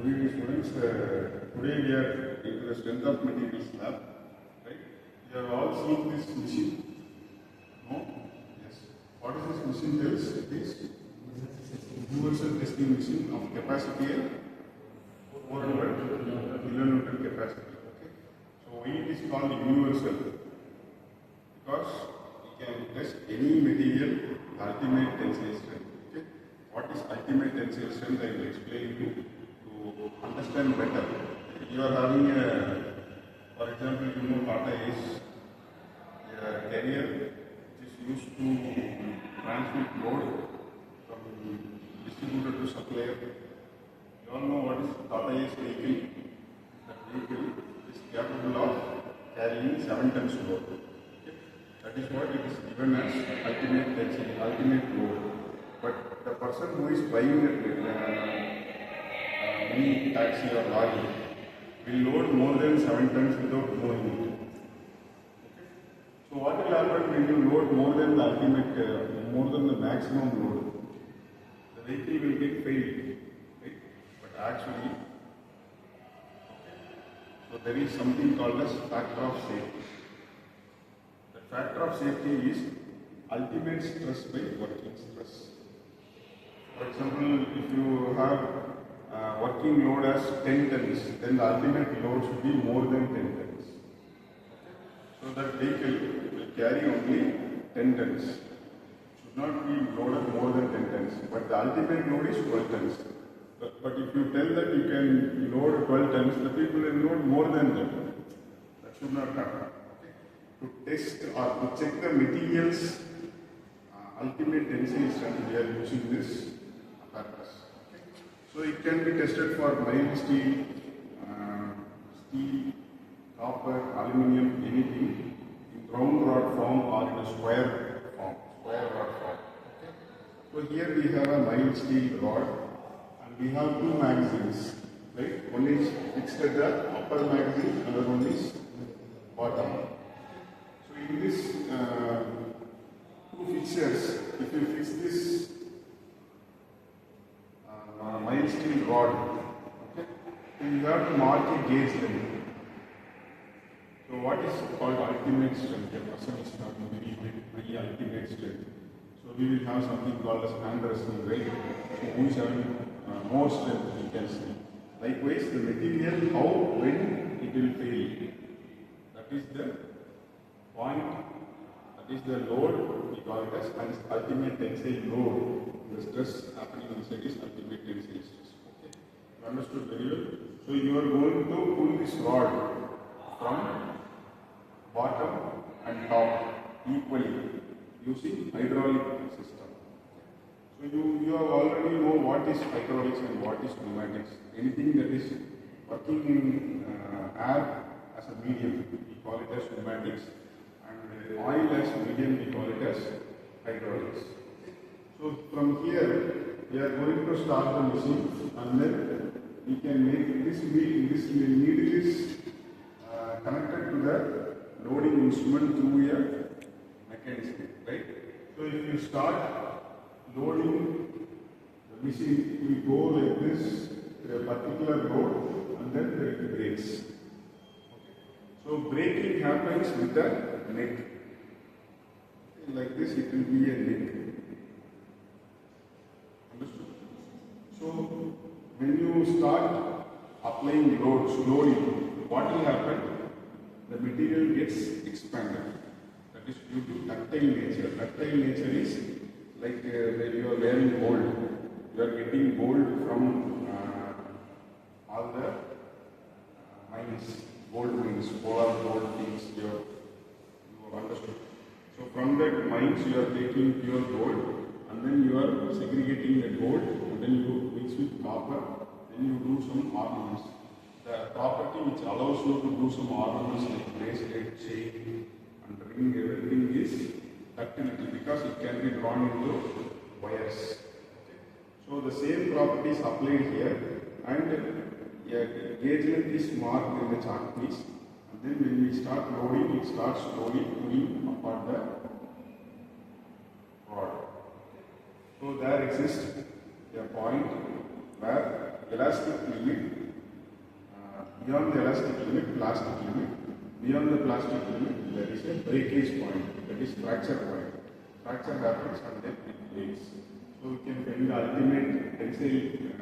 Good evening, students. Today we are into the strength of materials lab. Right? You have all seen this machine. No? Yes. What is this machine tells? It is universal testing machine of capacity 400 kilonewton capacity. Okay. So why it is called universal? Because we can test any material ultimate tensile strength. Okay. What is ultimate tensile strength? I will explain to you to understand better. You are having a, for example, you know Tata is a carrier which is used to transmit load from distributor to supplier. You all know what is Tata is vehicle. That vehicle is capable of carrying 7 tons load. Okay. That is what it is given as ultimate tensile, ultimate load. But the person who is buying any taxi or lorry will load more than 7 tons without knowing it. Okay. So what will happen when you load more than the ultimate, more than the maximum load? The vehicle will get failed, right? But actually, so there is something called as factor of safety. The factor of safety is ultimate stress by working stress. For example, if you have working load as 10 tons, then the ultimate load should be more than 10 tons. So that vehicle will carry only 10 tons. Should not be loaded more than 10 tons. But the ultimate load is 12 tons. But if you tell that you can load 12 tons, the people will load more than that. That should not happen. Okay. To test or to check the materials ultimate tensile strength, we are using this apparatus. So it can be tested for mild steel, copper, aluminium, anything in round rod form or in a square form, square rod form. Okay. So here we have a mild steel rod and we have 2 magazines, right? One is fixed at the upper magazine, another one is bottom. So in this 2 fixtures, if you fix this mild steel rod, okay, then you have to mark a gauge length. So what is called ultimate strength? A person is not very ultimate strength. So we will have something called as hand wrestling, right? So who is having more strength, we can see. Likewise, the material, how, when it will fail. That is the point, that is the load, we call it as ultimate tensile load. The stress happening inside is ultimate tensile stress. Okay. You understood very well? So you are going to pull this rod from bottom and top equally using hydraulic system. So you have already know what is hydraulics and what is pneumatics. Anything that is working in air as a medium, we call it as pneumatics, and oil as medium, we call it as hydraulics. So from here, we are going to start the machine and then we can make this needle is connected to the loading instrument through a mechanism, right? So if you start loading the machine, will go like this to a particular load and then it breaks. Okay. So braking happens with the neck. Okay. Like this, it will be a neck. Understood? So when you start applying load slowly, what will happen? The material gets expanded. That is due to ductile nature. Ductile nature is like when you are wearing gold. You are getting gold from all the mines, gold mines, polar gold things you have understood. So from that mines you are taking pure gold and then you are segregating the gold and then you mix with copper, then you do some ornaments. The property which allows you to do some ornaments like bracelet, chain and ring, everything is ductility because it can be drawn into wires. Okay. So the same property is applied here and a gauge length is marked in the chart piece and then when we start loading, it starts slowly pulling apart the rod. So there exists a point where elastic limit, beyond the elastic limit, plastic limit, beyond the plastic limit, there is a breakage point, that is fracture point. Fracture happens and then it breaks. So we can find the ultimate tensile